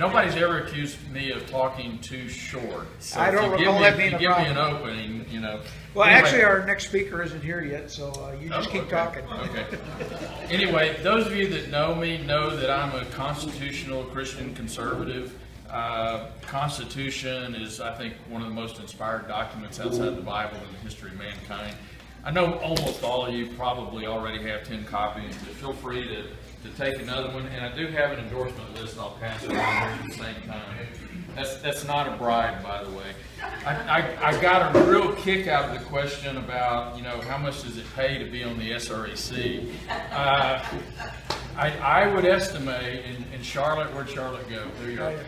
nobody's ever accused me of talking too short. So I don't recall that being a give me an problem. opening, you know. Well, Anyway. actually, our next speaker isn't here yet, so you just keep Okay. talking. Okay. Anyway, those of you that know me know that I'm a constitutional Christian conservative. Constitution is, I think, one of the most inspired documents outside the Bible in the history of mankind. I know almost all of you probably already have 10 copies, but feel free to take another one. And I do have an endorsement list I'll pass around at the same time. That's not a bribe, by the way. I got a real kick out of the question about, you know, how much does it pay to be on the SREC? I would estimate in Charlotte, where'd Charlotte go? There you go.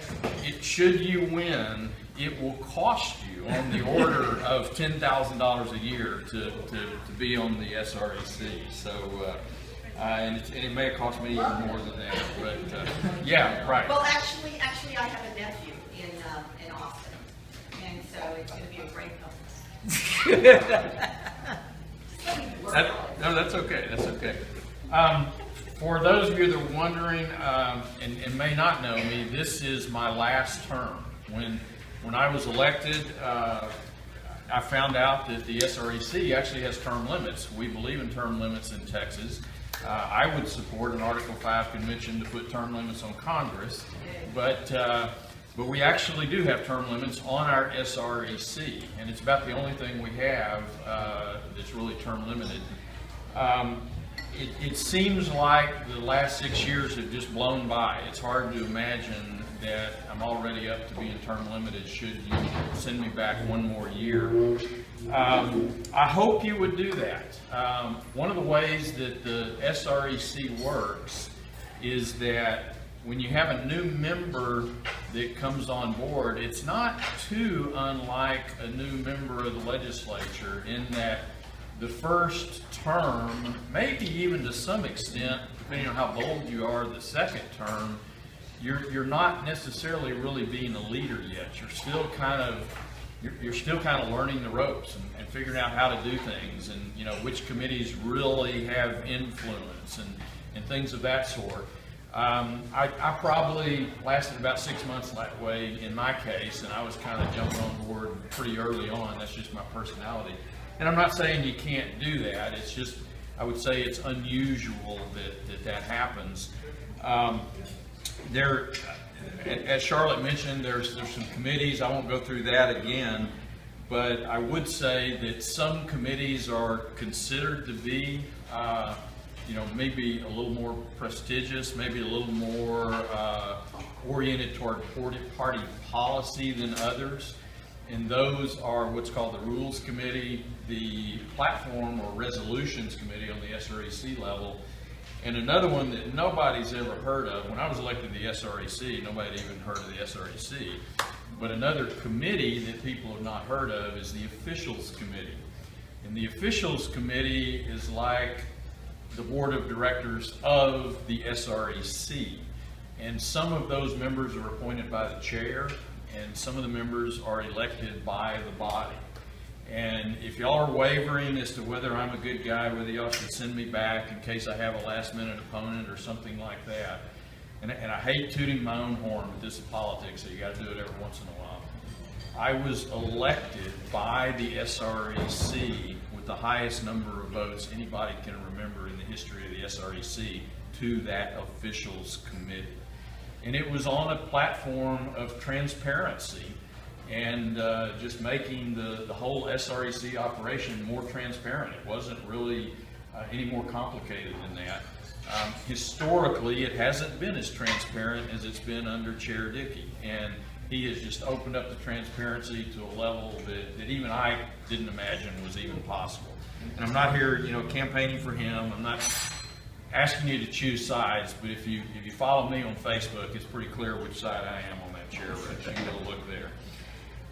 Should you win, it will cost you on the order of $10,000 a year to be on the SREC. So, and it may have cost me even more than that. But yeah, right. Well, actually, I have a nephew in Austin, and so it's going to be a great help. No, that's okay. That's okay. For those of you that are wondering and may not know me, this is my last term. When I was elected, I found out that the SREC actually has term limits. We believe in term limits in Texas. I would support an Article 5 convention to put term limits on Congress, but we actually do have term limits on our SREC, and it's about the only thing we have that's really term limited. It seems like the last 6 years have just blown by. It's hard to imagine that I'm already up to being term limited should you send me back one more year. I hope you would do that. One of the ways that the SREC works is that when you have a new member that comes on board, it's not too unlike a new member of the legislature in that the first term, maybe even to some extent, depending on how bold you are, the second term, you're not necessarily really being a leader yet. You're still kind of learning the ropes and figuring out how to do things, and you know which committees really have influence and things of that sort. I probably lasted about 6 months that way in my case, and I was kind of jumping on board pretty early on. That's just my personality. And I'm not saying you can't do that. It's just, I would say it's unusual that happens. As Charlotte mentioned, there's some committees. I won't go through that again, but I would say that some committees are considered to be, maybe a little more prestigious, maybe a little more oriented toward party policy than others. And those are what's called the Rules Committee, the Platform or Resolutions Committee on the SREC level, and another one that nobody's ever heard of. When I was elected to the SREC, nobody had even heard of the SREC. But another committee that people have not heard of is the Officials Committee. And the Officials Committee is like the Board of Directors of the SREC. And some of those members are appointed by the chair, and some of the members are elected by the body. And if y'all are wavering as to whether I'm a good guy, whether y'all should send me back in case I have a last-minute opponent or something like that, and I hate tooting my own horn, but this is politics, so you got to do it every once in a while. I was elected by the SREC with the highest number of votes anybody can remember in the history of the SREC to that Officials Committee. And it was on a platform of transparency and just making the whole SREC operation more transparent. It wasn't really any more complicated than that. Historically, it hasn't been as transparent as it's been under Chair Dickey, and he has just opened up the transparency to a level that even I didn't imagine was even possible. And I'm not here, campaigning for him. I'm not asking you to choose sides, but if you follow me on Facebook, it's pretty clear which side I am on that chair race. You can go look there.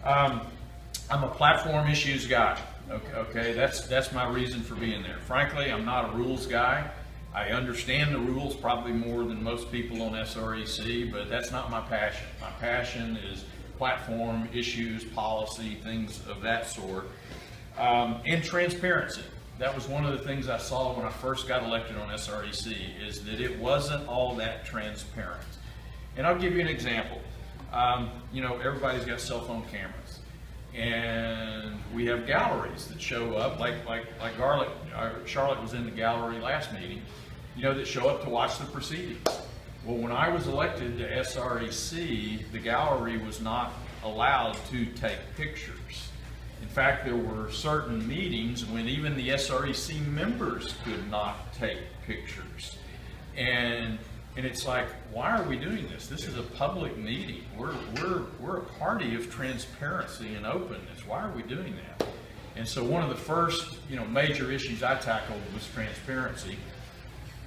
I'm a platform issues guy. Okay, that's my reason for being there. Frankly, I'm not a rules guy. I understand the rules probably more than most people on SREC, but that's not my passion. My passion is platform issues, policy, things of that sort, and transparency. That was one of the things I saw when I first got elected on SREC, is that it wasn't all that transparent. And I'll give you an example. You know, everybody's got cell phone cameras, and we have galleries that show up, like Charlotte was in the gallery last meeting, you know, that show up to watch the proceedings. Well, when I was elected to SREC, the gallery was not allowed to take pictures. In fact, there were certain meetings when even the SREC members could not take pictures. And it's like, why are we doing this? This is a public meeting. We're a party of transparency and openness. Why are we doing that? And so one of the first, you know, major issues I tackled was transparency.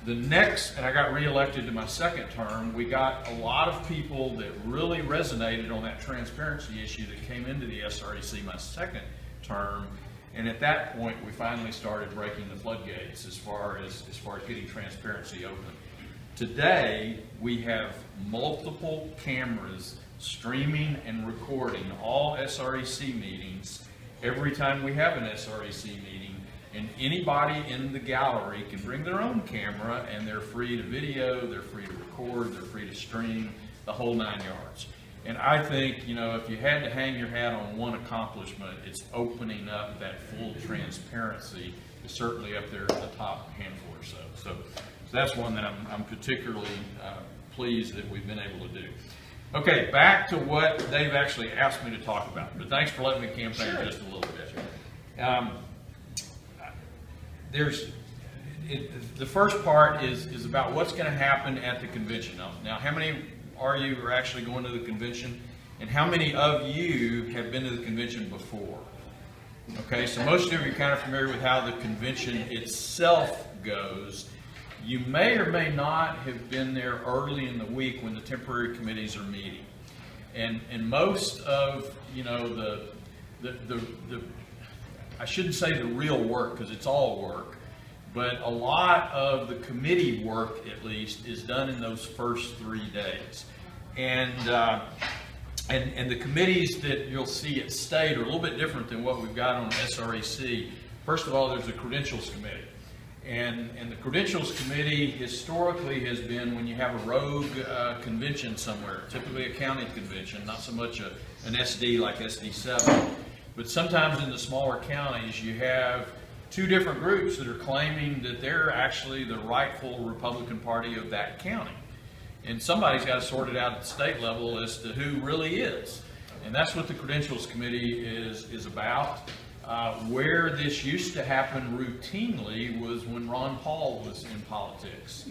The next, and I got reelected to my second term, we got a lot of people that really resonated on that transparency issue that came into the SREC my second term. And at that point, we finally started breaking the floodgates as far as getting transparency open. Today, we have multiple cameras streaming and recording all SREC meetings every time we have an SREC meeting, and anybody in the gallery can bring their own camera, and they're free to video, they're free to record, they're free to stream, the whole 9 yards. And I think, you know, if you had to hang your hat on one accomplishment, it's opening up that full transparency. It's certainly up there in the top handful or so. So that's one that I'm particularly pleased that we've been able to do. Okay, back to what they've actually asked me to talk about. But thanks for letting me campaign just a little bit. The first part is about what's going to happen at the convention. Now, how many are you are actually going to the convention, and how many of you have been to the convention before? Okay, so most of you are kind of familiar with how the convention itself goes. You may or may not have been there early in the week when the temporary committees are meeting, and most of, you know, the I shouldn't say the real work, because it's all work, but a lot of the committee work, at least, is done in those first 3 days. And the committees that you'll see at state are a little bit different than what we've got on SREC. First of all, there's a credentials committee. And the credentials committee historically has been when you have a rogue convention somewhere, typically a county convention, not so much an SD like SD7. But sometimes in the smaller counties, you have 2 different groups that are claiming that they're actually the rightful Republican Party of that county. And somebody's got to sort it out at the state level as to who really is. And that's what the Credentials Committee is about. Where this used to happen routinely was when Ron Paul was in politics.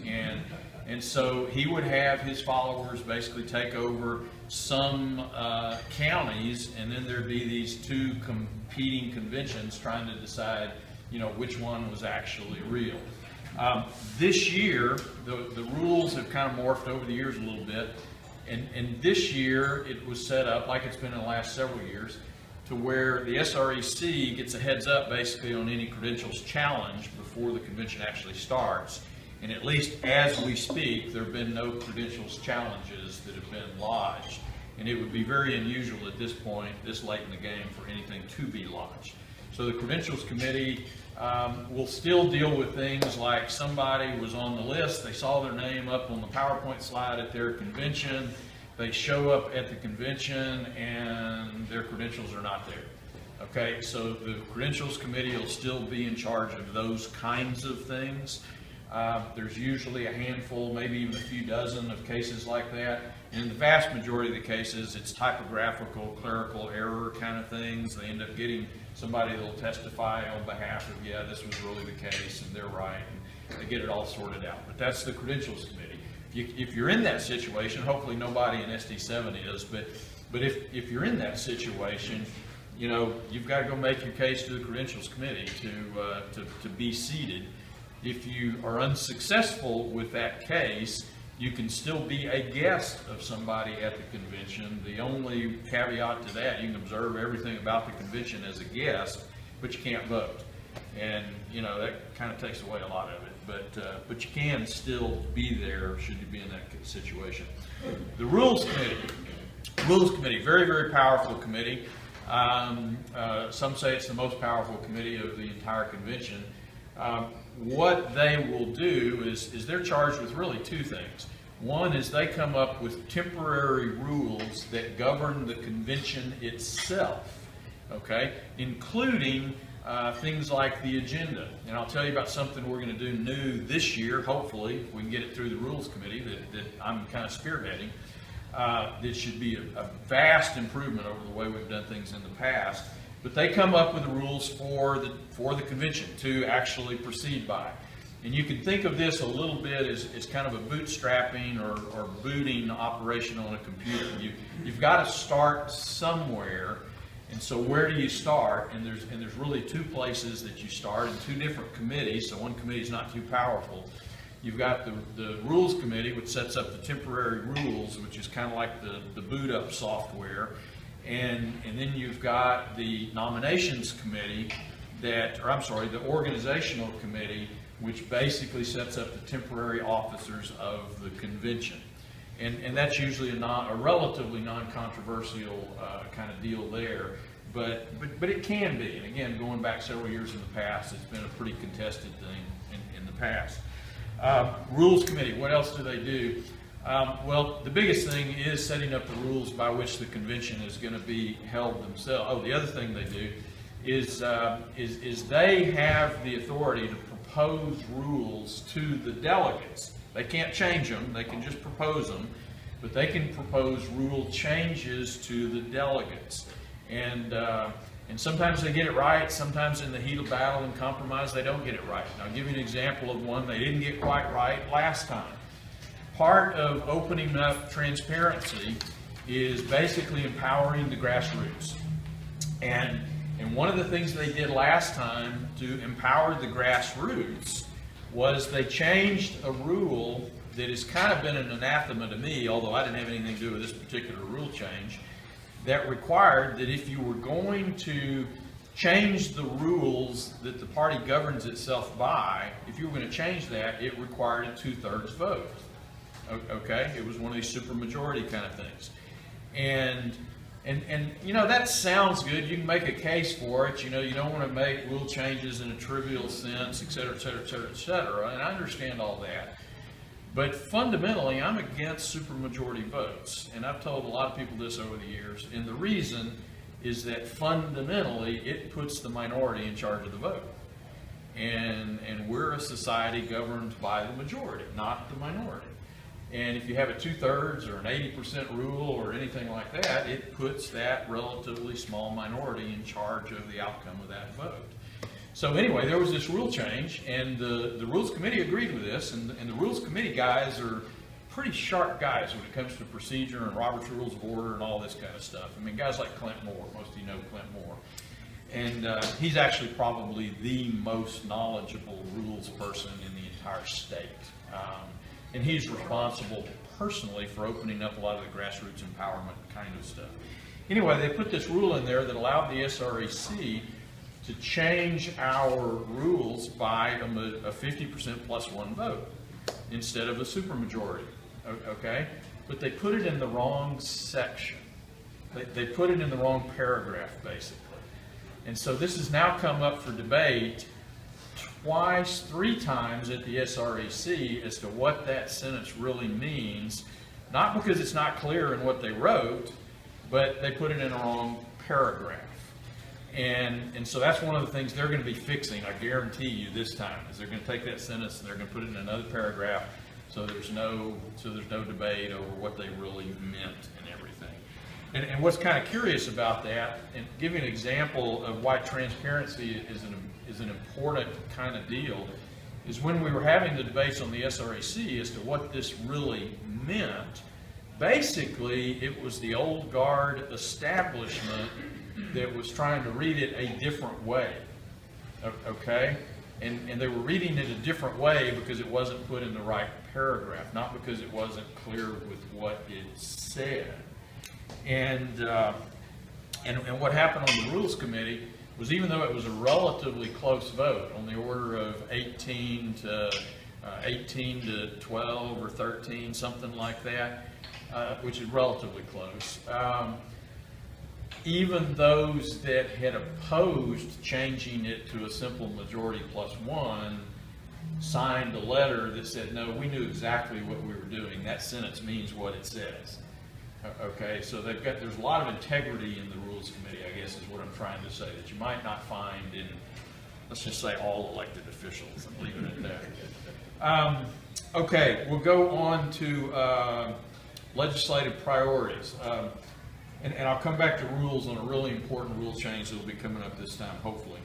And so he would have his followers basically take over some counties, and then there'd be these 2 competing conventions trying to decide, you know, which one was actually real. This year, the rules have kind of morphed over the years a little bit, and this year it was set up like it's been in the last several years, to where the SREC gets a heads up basically on any credentials challenge before the convention actually starts. And at least as we speak, there have been no credentials challenges that have been lodged. And it would be very unusual at this point, this late in the game, for anything to be lodged. So the Credentials Committee will still deal with things like somebody was on the list, they saw their name up on the PowerPoint slide at their convention, they show up at the convention and their credentials are not there. Okay, so the Credentials Committee will still be in charge of those kinds of things. There's usually a handful, maybe even a few dozen of cases like that. And in the vast majority of the cases, it's typographical, clerical error kind of things. They end up getting somebody that will testify on behalf of, yeah, this was really the case and they're right. And they get it all sorted out. But that's the Credentials Committee. If you're in that situation, hopefully nobody in SD7 is, but if you're in that situation, you know, you've got to go make your case to the Credentials Committee to be seated. If you are unsuccessful with that case, you can still be a guest of somebody at the convention. The only caveat to that, you can observe everything about the convention as a guest, but you can't vote. And, you know, that kind of takes away a lot of it. But you can still be there should you be in that situation. The Rules Committee, very, very powerful committee. Some say it's the most powerful committee of the entire convention. What they will do is they're charged with really 2 things. One is they come up with temporary rules that govern the convention itself, okay, including things like the agenda. And I'll tell you about something we're going to do new this year, hopefully, if we can get it through the Rules Committee that I'm kind of spearheading. This should be a vast improvement over the way we've done things in the past. But they come up with the rules for the convention to actually proceed by. And you can think of this a little bit as kind of a bootstrapping or booting operation on a computer. You've got to start somewhere. And so where do you start? And there's really two places that you start in two different committees, so one committee is not too powerful. You've got the Rules Committee, which sets up the temporary rules, which is kind of like the boot up software. And then you've got the Nominations Committee the Organizational Committee, which basically sets up the temporary officers of the convention. And that's usually a relatively non-controversial kind of deal there, but it can be. And again, going back several years in the past, it's been a pretty contested thing in the past. Rules Committee, what else do they do? Well, the biggest thing is setting up the rules by which the convention is going to be held themselves. Oh, the other thing they do is they have the authority to propose rules to the delegates. They can't change them, they can just propose them, but they can propose rule changes to the delegates. And sometimes they get it right, sometimes in the heat of battle and compromise they don't get it right. And I'll give you an example of one they didn't get quite right last time. Part of opening up transparency is basically empowering the grassroots. And one of the things they did last time to empower the grassroots was they changed a rule that has kind of been an anathema to me, although I didn't have anything to do with this particular rule change, that required that if you were going to change the rules that the party governs itself by, if you were going to change that, it required a 2/3 vote. Okay? It was one of these supermajority kind of things. And you know, that sounds good. You can make a case for it. You know, you don't want to make rule changes in a trivial sense, et cetera, et cetera, et cetera, et cetera. And I understand all that. But fundamentally, I'm against supermajority votes. And I've told a lot of people this over the years. And the reason is that fundamentally, it puts the minority in charge of the vote. And we're a society governed by the majority, not the minority. And if you have a 2/3 or an 80% rule or anything like that, it puts that relatively small minority in charge of the outcome of that vote. So anyway, there was this rule change, and the Rules Committee agreed with this, and the Rules Committee guys are pretty sharp guys when it comes to procedure and Robert's Rules of Order and all this kind of stuff. I mean, guys like Clint Moore, most of you know Clint Moore. And he's actually probably the most knowledgeable rules person in the entire state. And he's responsible personally for opening up a lot of the grassroots empowerment kind of stuff. Anyway, they put this rule in there that allowed the SREC to change our rules by a 50% plus one vote instead of a supermajority, okay? But they put it in the wrong section. They put it in the wrong paragraph, basically. And so this has now come up for debate twice, 3 times at the SREC as to what that sentence really means, not because it's not clear in what they wrote, but they put it in the wrong paragraph. And so that's one of the things they're going to be fixing, I guarantee you, this time, is they're going to take that sentence and they're going to put it in another paragraph so there's no debate over what they really meant and everything. And what's kind of curious about that, and give you an example of why transparency is an important kind of deal, is when we were having the debates on the SREC as to what this really meant, basically it was the old guard establishment that was trying to read it a different way, okay? And they were reading it a different way because it wasn't put in the right paragraph, not because it wasn't clear with what it said. And what happened on the Rules Committee was, even though it was a relatively close vote on the order of 18 to 12 or 13, something like that, which is relatively close, even those that had opposed changing it to a simple majority plus one signed a letter that said, no, we knew exactly what we were doing. That sentence means what it says. Okay, so there's a lot of integrity in the Rules Committee, I guess is what I'm trying to say, that you might not find in, let's just say, all elected officials, and leave it at that. Okay, we'll go on to legislative priorities. And I'll come back to rules on a really important rule change that will be coming up this time, hopefully.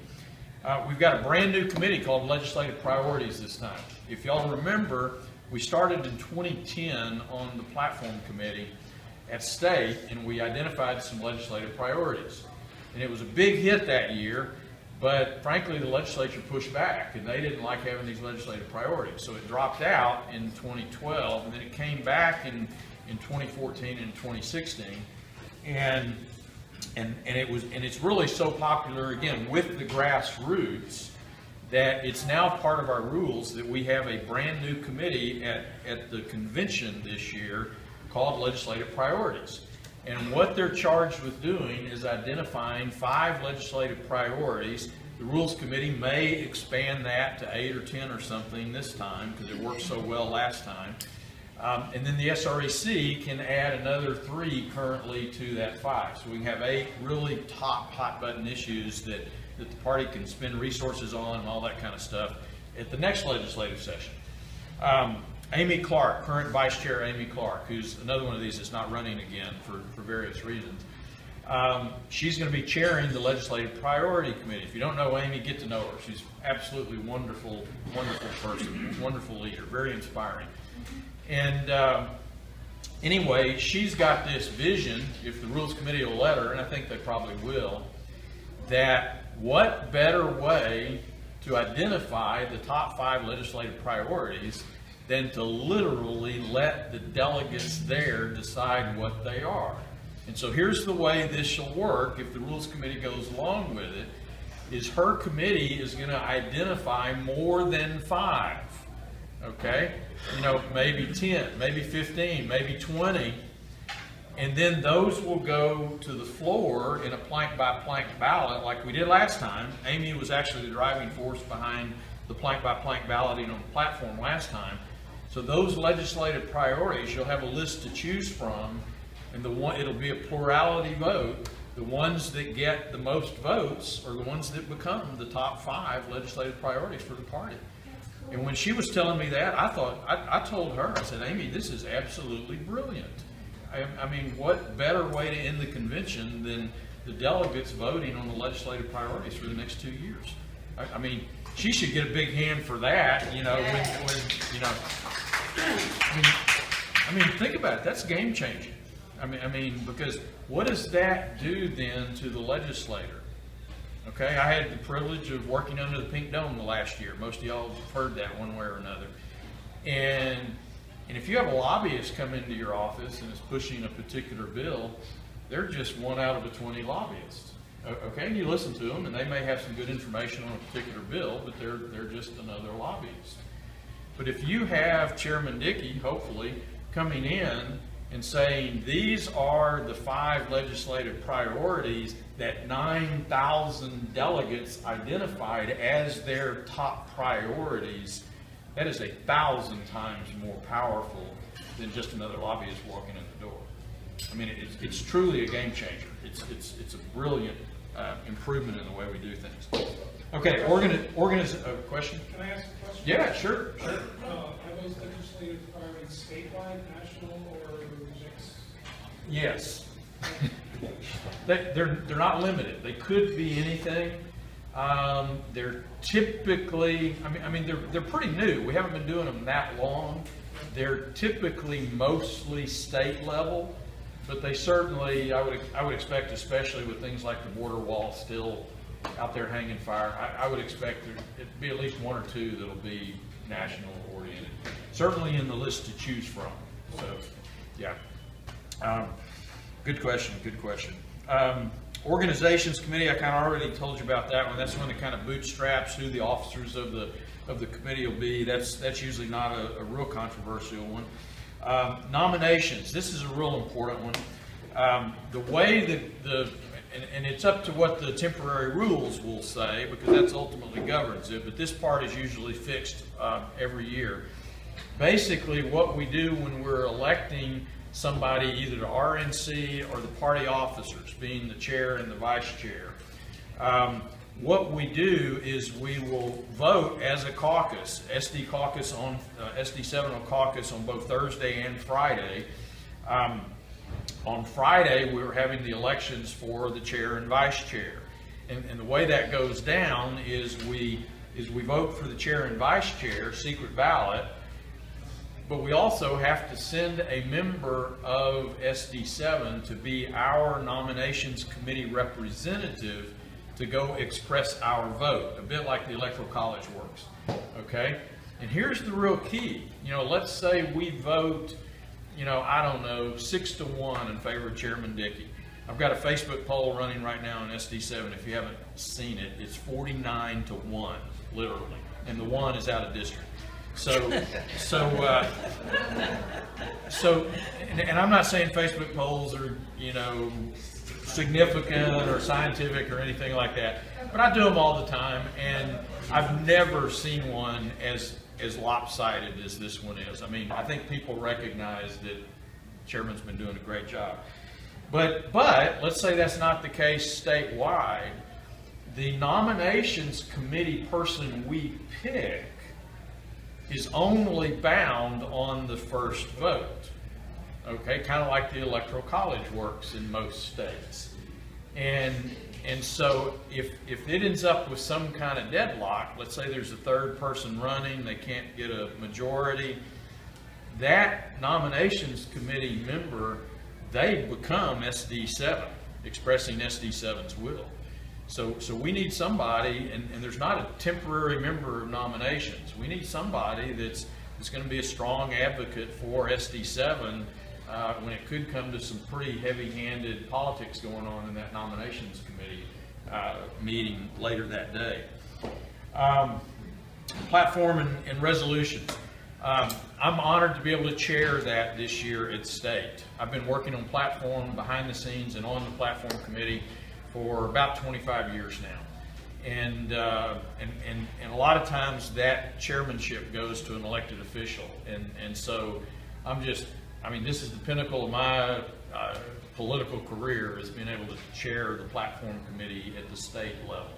We've got a brand new committee called Legislative Priorities this time. If y'all remember, we started in 2010 on the platform committee at state, and we identified some legislative priorities. And it was a big hit that year, but frankly, the legislature pushed back, and they didn't like having these legislative priorities. So it dropped out in 2012, and then it came back in 2014 and 2016. And it's really so popular, again, with the grassroots, that it's now part of our rules that we have a brand new committee at the convention this year called Legislative Priorities. And what they're charged with doing is identifying 5 legislative priorities. The Rules Committee may expand that to 8 or 10 or something this time because it worked so well last time. And then the SREC can add another 3 currently to that 5. So we can have 8 really top hot button issues that the party can spend resources on and all that kind of stuff at the next legislative session. Amy Clark, current Vice Chair Amy Clark, who's another one of these that's not running again for various reasons. She's going to be chairing the Legislative Priority Committee. If you don't know Amy, get to know her. She's absolutely wonderful, wonderful person, wonderful leader, very inspiring. And anyway, she's got this vision, if the Rules Committee will let her, and I think they probably will, that what better way to identify the top 5 legislative priorities than to literally let the delegates there decide what they are. And so here's the way this shall work if the Rules Committee goes along with it, is her committee is going to identify more than 5. Okay? You know, maybe 10, maybe 15, maybe 20. And then those will go to the floor in a plank-by-plank ballot like we did last time. Amy was actually the driving force behind the plank-by-plank balloting on the platform last time. So those legislative priorities, you'll have a list to choose from, and it'll be a plurality vote. The ones that get the most votes are the ones that become the top 5 legislative priorities for the party. And when she was telling me that, I told her, I said, Amy, this is absolutely brilliant. I mean, what better way to end the convention than the delegates voting on the legislative priorities for the next 2 years? I mean, she should get a big hand for that, you know, when you know, I mean, think about it, that's game changing. I mean, because what does that do then to the legislator? Okay, I had the privilege of working under the Pink Dome the last year. Most of y'all have heard that one way or another. And if you have a lobbyist come into your office and is pushing a particular bill, they're just one out of the 20 lobbyists. Okay, and you listen to them, and they may have some good information on a particular bill, but they're just another lobbyist. But if you have Chairman Dickey, hopefully, coming in and saying these are the 5 legislative priorities that 9,000 delegates identified as their top priorities, that is 1,000 times more powerful than just another lobbyist walking in the door. I mean, it's truly a game changer. It's a brilliant improvement in the way we do things. Okay, question? Can I ask a question? Yeah, sure. Are those legislative priorities statewide, national, or mixed? Yes. They're not limited. They could be anything. They're typically, I mean, they're pretty new. We haven't been doing them that long. They're typically mostly state level, but they certainly, I would expect, especially with things like the border wall still out there hanging fire, I would expect there to be at least 1 or 2 that'll be national oriented. Certainly in the list to choose from. So, yeah. Good question. Good question. Organizations committee, I kind of already told you about that one. That's one that kind of bootstraps who the officers of the committee will be. That's usually not a real controversial one. Nominations. This is a real important one. The way that and it's up to what the temporary rules will say, because that's ultimately governs it, but this part is usually fixed every year. Basically, what we do when we're electing somebody, either the RNC or the party officers, being the chair and the vice chair, what we do is we will vote as a caucus. SD7 will caucus on both Thursday and Friday. On Friday, we're having the elections for the chair and vice chair. And the way that goes down is we vote for the chair and vice chair, secret ballot, but we also have to send a member of SD7 to be our nominations committee representative to go express our vote, a bit like the Electoral College works, okay? And here's the real key. Let's say we vote, I don't know, 6-1 in favor of Chairman Dickey. I've got a Facebook poll running right now on SD7. If you haven't seen it, it's 49-1, literally, and the 1 is out of district. And I'm not saying Facebook polls are, significant or scientific or anything like that, but I do them all the time, and I've never seen one as lopsided as this one is. I mean, I think people recognize that Chairman's been doing a great job. But let's say that's not the case statewide. The nominations committee person we pick is only bound on the first vote. Okay, kind of like the Electoral College works in most states. And so if it ends up with some kind of deadlock, let's say there's a third person running, they can't get a majority, that nominations committee member, they become SD7, expressing SD7's will. So we need somebody, and there's not a temporary member of nominations. We need somebody that's going to be a strong advocate for SD7 when it could come to some pretty heavy-handed politics going on in that nominations committee meeting later that day. Platform and resolutions. I'm honored to be able to chair that this year at state. I've been working on platform behind the scenes and on the platform committee for about 25 years now. And a lot of times that chairmanship goes to an elected official. And so this is the pinnacle of my political career, is being able to chair the platform committee at the state level.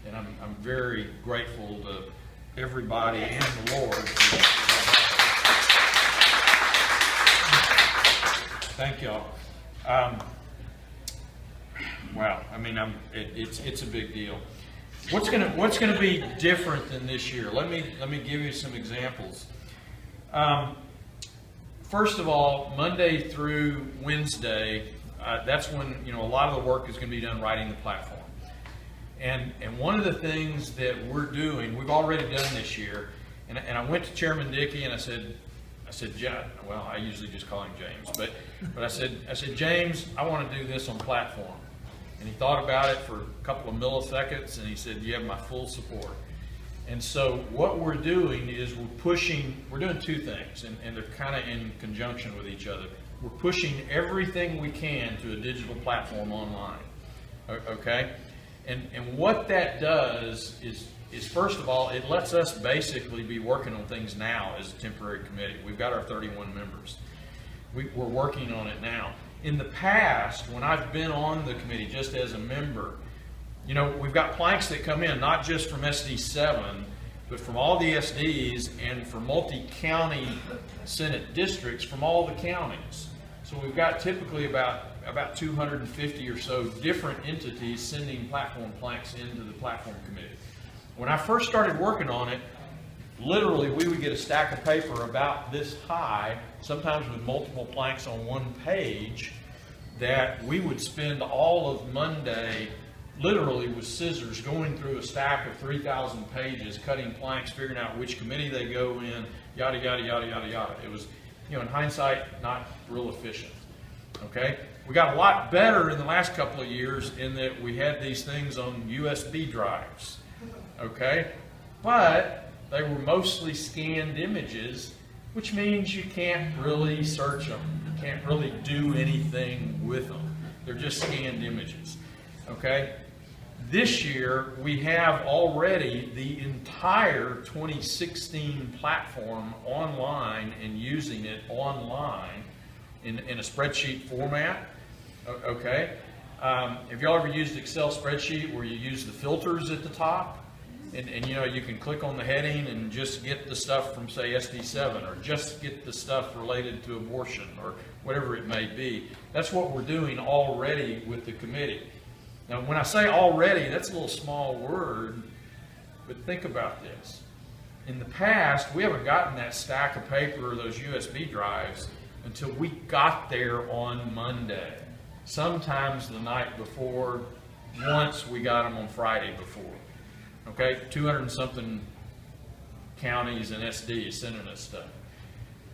And I'm very grateful to everybody and the Lord. Thank y'all. Wow, it's a big deal. What's gonna be different than this year? Let me give you some examples. First of all, Monday through Wednesday, that's when a lot of the work is going to be done writing the platform. And one of the things that we're doing, we've already done this year, and I went to Chairman Dickey and I said, well, I usually just call him James, but I said, James, I want to do this on platform. And he thought about it for a couple of milliseconds, and he said, you have my full support. And so what we're doing is we're doing two things, and they're kind of in conjunction with each other. We're pushing everything we can to a digital platform online, okay? And what that does is first of all, it lets us basically be working on things now as a temporary committee. We've got our 31 members. We're working on it now. In the past, when I've been on the committee just as a member, we've got planks that come in, not just from SD7, but from all the SDs and from multi-county Senate districts from all the counties. So we've got typically about 250 or so different entities sending platform planks into the platform committee. When I first started working on it, literally we would get a stack of paper about this high, sometimes with multiple planks on one page, that we would spend all of Monday literally with scissors going through a stack of 3,000 pages, cutting planks, figuring out which committee they go in, yada, yada, yada, yada, yada. It was, in hindsight, not real efficient, okay? We got a lot better in the last couple of years in that we had these things on USB drives, okay? But they were mostly scanned images, which means you can't really search them. You can't really do anything with them. They're just scanned images. okay? This year, we have already the entire 2016 platform online and using it online in a spreadsheet format, okay? Have y'all ever used Excel spreadsheet where you use the filters at the top? And you know, you can click on the heading and just get the stuff from, say, SD7, or just get the stuff related to abortion, or whatever it may be. That's what we're doing already with the committee. Now, when I say already, that's a little small word, but think about this. In the past, we haven't gotten that stack of paper or those USB drives until we got there on Monday. Sometimes the night before, once we got them on Friday before. Okay, 200 and something counties and SD sending us stuff.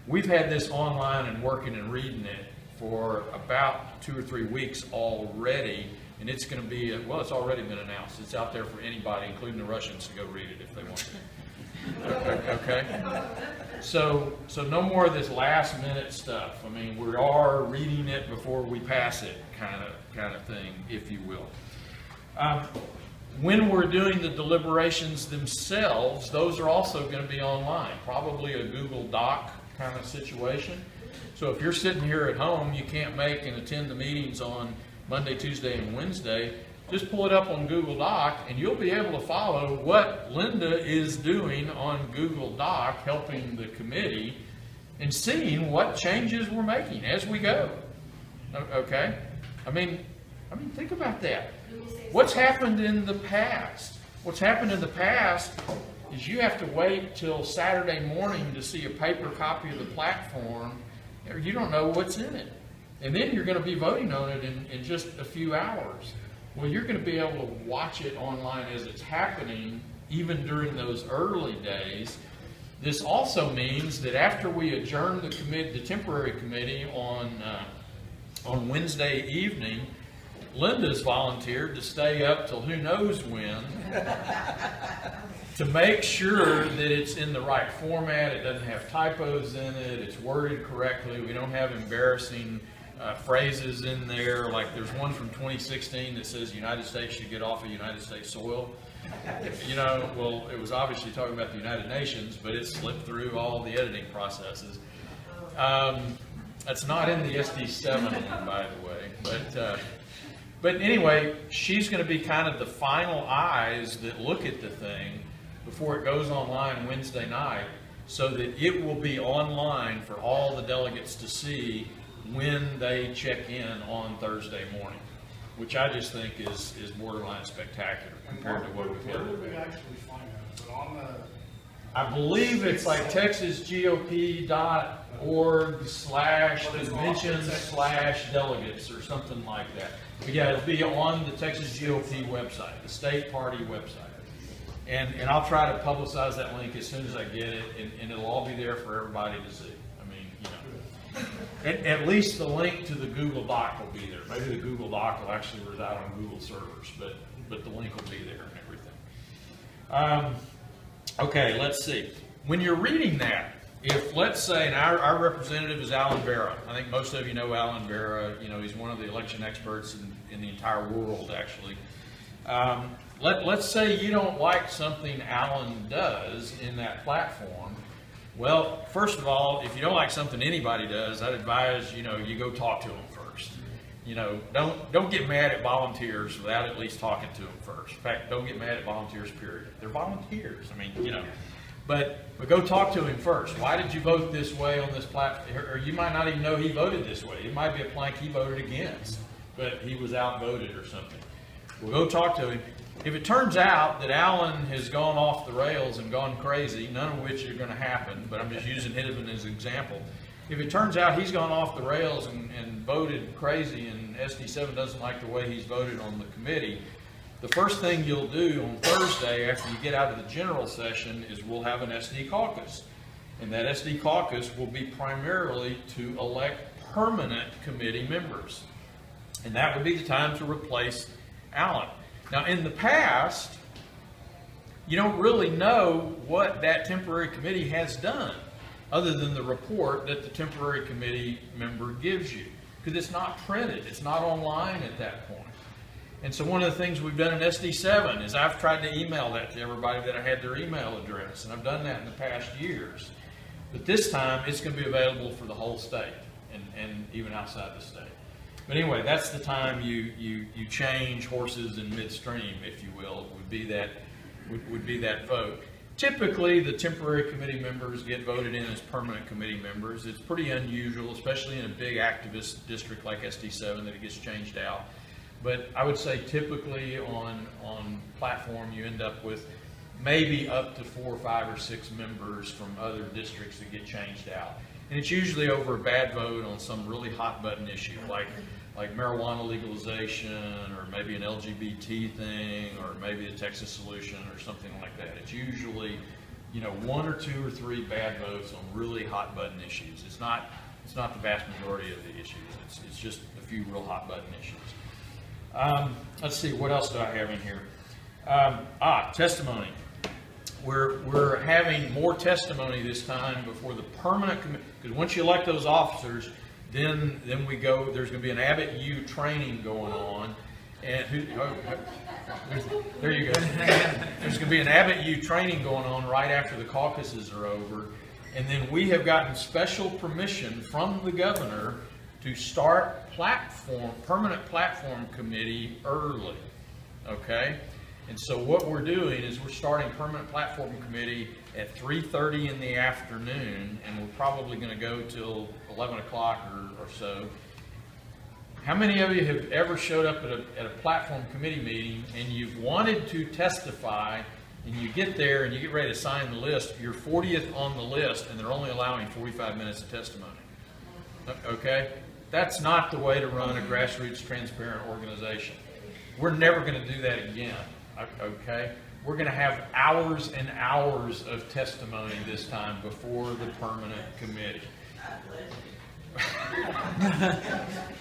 We've had this online and working and reading it for about 2 or 3 weeks already, and it's going to be, well, it's already been announced. It's out there for anybody, including the Russians, to go read it if they want to. Okay? So no more of this last minute stuff. I mean, we are reading it before we pass it kind of thing, if you will. When we're doing the deliberations themselves, those are also going to be online, probably a Google Doc kind of situation. So if you're sitting here at home, you can't make and attend the meetings on Monday, Tuesday, and Wednesday, just pull it up on Google Doc and you'll be able to follow what Linda is doing on Google Doc, helping the committee and seeing what changes we're making as we go. Okay? I mean, think about that. What's happened in the past? What's happened in the past is you have to wait till Saturday morning to see a paper copy of the platform, or you don't know what's in it. And then you're going to be voting on it in just a few hours. Well, you're going to be able to watch it online as it's happening, even during those early days. This also means that after we adjourn the temporary committee on Wednesday evening, Linda's volunteered to stay up till who knows when to make sure that it's in the right format, it doesn't have typos in it, it's worded correctly, we don't have embarrassing phrases in there. Like there's one from 2016 that says United States should get off of United States soil. You know, well, it was obviously talking about the United Nations, but it slipped through all the editing processes. That's not in the SD7 one, by the way, but anyway, she's going to be kind of the final eyes that look at the thing before it goes online Wednesday night, so that it will be online for all the delegates to see when they check in on Thursday morning, which I just think is borderline spectacular compared to what we've had. Where would we actually find that? Is it on the... I believe it's like texasgop.org/conventions/delegates or something like that. But yeah, it'll be on the Texas GOP website, the state party website. And I'll try to publicize that link as soon as I get it, and it'll all be there for everybody to see. I mean, you know, at least the link to the Google Doc will be there. Maybe the Google Doc will actually reside on Google servers, but the link will be there and everything. Okay, let's see. When you're reading that, if let's say, and our representative is Alan Vera. I think most of you know Alan Vera. You know, he's one of the election experts in the entire world, actually. Let's say you don't like something Alan does in that platform. Well, first of all, if you don't like something anybody does, I'd advise, you know, you go talk to them first. You know, don't get mad at volunteers without at least talking to them first. In fact, don't get mad at volunteers, period. They're volunteers. I mean, you know, but go talk to him first. Why did you vote this way on this platform? Or you might not even know he voted this way. It might be a plank he voted against, but he was outvoted or something. Well, go talk to him. If it turns out that Alan has gone off the rails and gone crazy, none of which are going to happen, but I'm just using him as an example. If it turns out he's gone off the rails and voted crazy and SD7 doesn't like the way he's voted on the committee, the first thing you'll do on Thursday after you get out of the general session is we'll have an SD caucus. And that SD caucus will be primarily to elect permanent committee members. And that would be the time to replace Alan. Now, in the past, you don't really know what that temporary committee has done, other than the report that the temporary committee member gives you, because it's not printed, it's not online at that point. And so one of the things we've done in SD7 is I've tried to email that to everybody that I had their email address, and I've done that in the past years. But this time, it's going to be available for the whole state, and even outside the state. But anyway, that's the time you change horses in midstream, if you will, would be that vote. Typically, the temporary committee members get voted in as permanent committee members. It's pretty unusual, especially in a big activist district like SD7, that it gets changed out. But I would say typically on platform, you end up with maybe up to 4, 5, or 6 members from other districts that get changed out. And it's usually over a bad vote on some really hot button issue, like marijuana legalization, or maybe an LGBT thing, or maybe a Texas solution, or something like that. It's usually, 1 or 2 or 3 bad votes on really hot button issues. It's not the vast majority of the issues. It's just a few real hot button issues. Let's see, what else do I have in here? Testimony. We're having more testimony this time before the permanent committee, because once you elect those officers, then we go. There's going to be an Abbott U training going on, and there you go. There's going to be an Abbott U training going on right after the caucuses are over, and then we have gotten special permission from the governor to start permanent platform committee early. Okay. And so what we're doing is we're starting permanent platform committee at 3:30 in the afternoon, and we're probably going to go till 11 o'clock or so. How many of you have ever showed up at a platform committee meeting and you've wanted to testify, and you get there and you get ready to sign the list, you're 40th on the list, and they're only allowing 45 minutes of testimony? Okay? That's not the way to run a grassroots transparent organization. We're never going to do that again. Okay, we're going to have hours and hours of testimony this time before the permanent committee.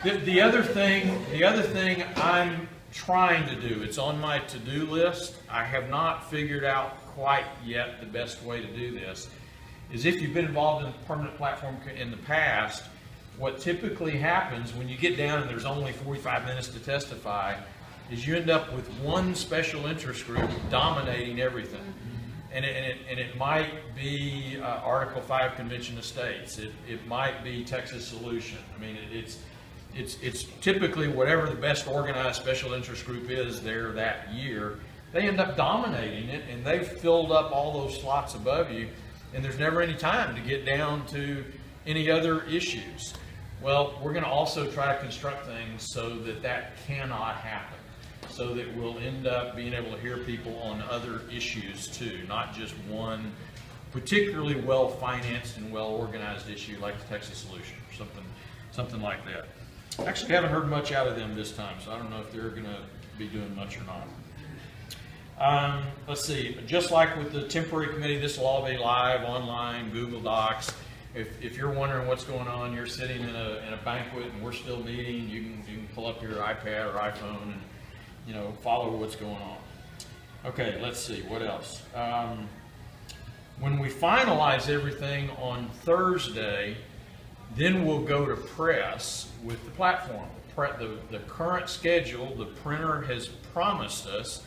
The other thing I'm trying to do, it's on my to-do list, I have not figured out quite yet the best way to do this, is if you've been involved in the permanent platform in the past, what typically happens when you get down and there's only 45 minutes to testify is you end up with one special interest group dominating everything. And it might be Article 5 Convention of States. It might be Texas Solution. I mean, it's typically whatever the best organized special interest group is there that year. They end up dominating it, and they've filled up all those slots above you, and there's never any time to get down to any other issues. Well, we're going to also try to construct things so that cannot happen, so that we'll end up being able to hear people on other issues too, not just one particularly well-financed and well-organized issue like the Texas Solution or something like that. Actually, haven't heard much out of them this time, so I don't know if they're going to be doing much or not. Let's see, just like with the temporary committee, this will all be live, online, Google Docs. If you're wondering what's going on, you're sitting in a banquet and we're still meeting, you can pull up your iPad or iPhone and follow what's going on. Okay, let's see, what else? When we finalize everything on Thursday, then we'll go to press with the platform. The current schedule, the printer has promised us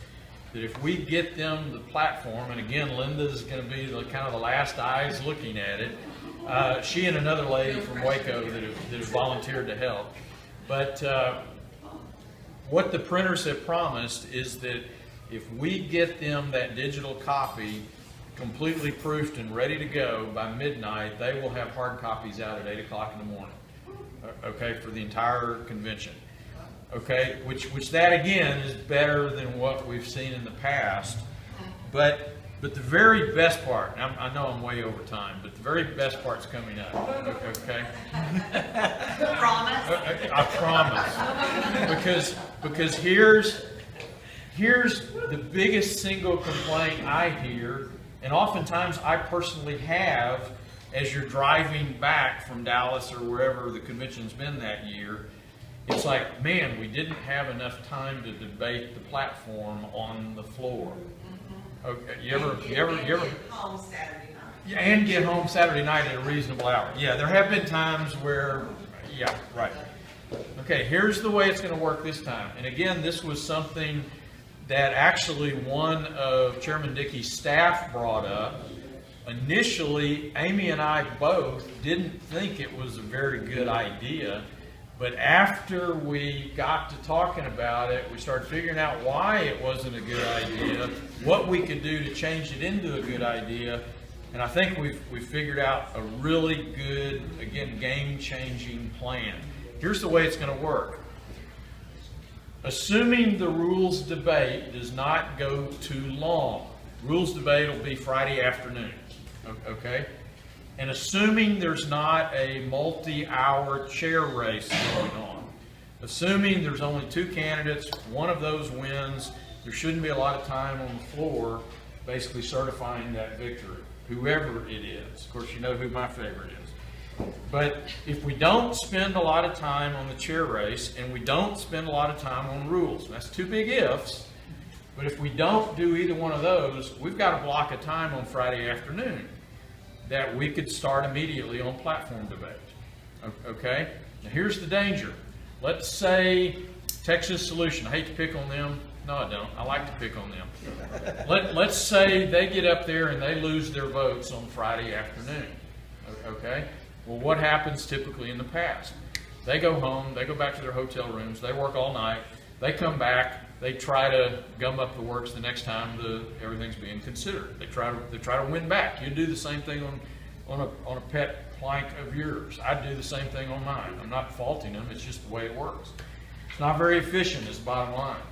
that if we get them the platform, and again, Linda's going to be kind of the last eyes looking at it. She and another lady from Waco that have volunteered to help. But what the printers have promised is that if we get them that digital copy completely proofed and ready to go by midnight, they will have hard copies out at 8 o'clock in the morning, okay, for the entire convention. Okay, which that again is better than what we've seen in the past. But the very best part, I know I'm way over time, but the very best part's coming up, okay? Promise? I promise. Because here's the biggest single complaint I hear, and oftentimes I personally have as you're driving back from Dallas or wherever the convention's been that year. It's like, man, we didn't have enough time to debate the platform on the floor. Okay, you ever Home Saturday night. Yeah, and get home Saturday night at a reasonable hour. Yeah, there have been times where, yeah, right. Okay, here's the way it's going to work this time. And again, this was something that actually one of Chairman Dickey's staff brought up. Initially, Amy and I both didn't think it was a very good idea, but after we got to talking about it, we started figuring out why it wasn't a good idea, what we could do to change it into a good idea, and I think we've figured out a really good, again, game-changing plan. Here's the way it's going to work. Assuming the rules debate does not go too long, rules debate will be Friday afternoon, okay? And assuming there's not a multi-hour chair race going on, assuming there's only 2 candidates, one of those wins, there shouldn't be a lot of time on the floor basically certifying that victory, whoever it is. Of course, you know who my favorite is. But if we don't spend a lot of time on the chair race and we don't spend a lot of time on rules, that's 2 big ifs, but if we don't do either one of those, we've got a block of time on Friday afternoon that we could start immediately on platform debate. Okay? Now here's the danger. Let's say Texas Solution, I hate to pick on them. No, I don't. I like to pick on them. Let's say they get up there and they lose their votes on Friday afternoon. Okay? Well, what happens typically in the past? They go home, they go back to their hotel rooms, they work all night, they come back, they try to gum up the works the next time everything's being considered. They try to win back. You do the same thing on a pet plank of yours. I do the same thing on mine. I'm not faulting them, it's just the way it works. It's not very efficient is the bottom line.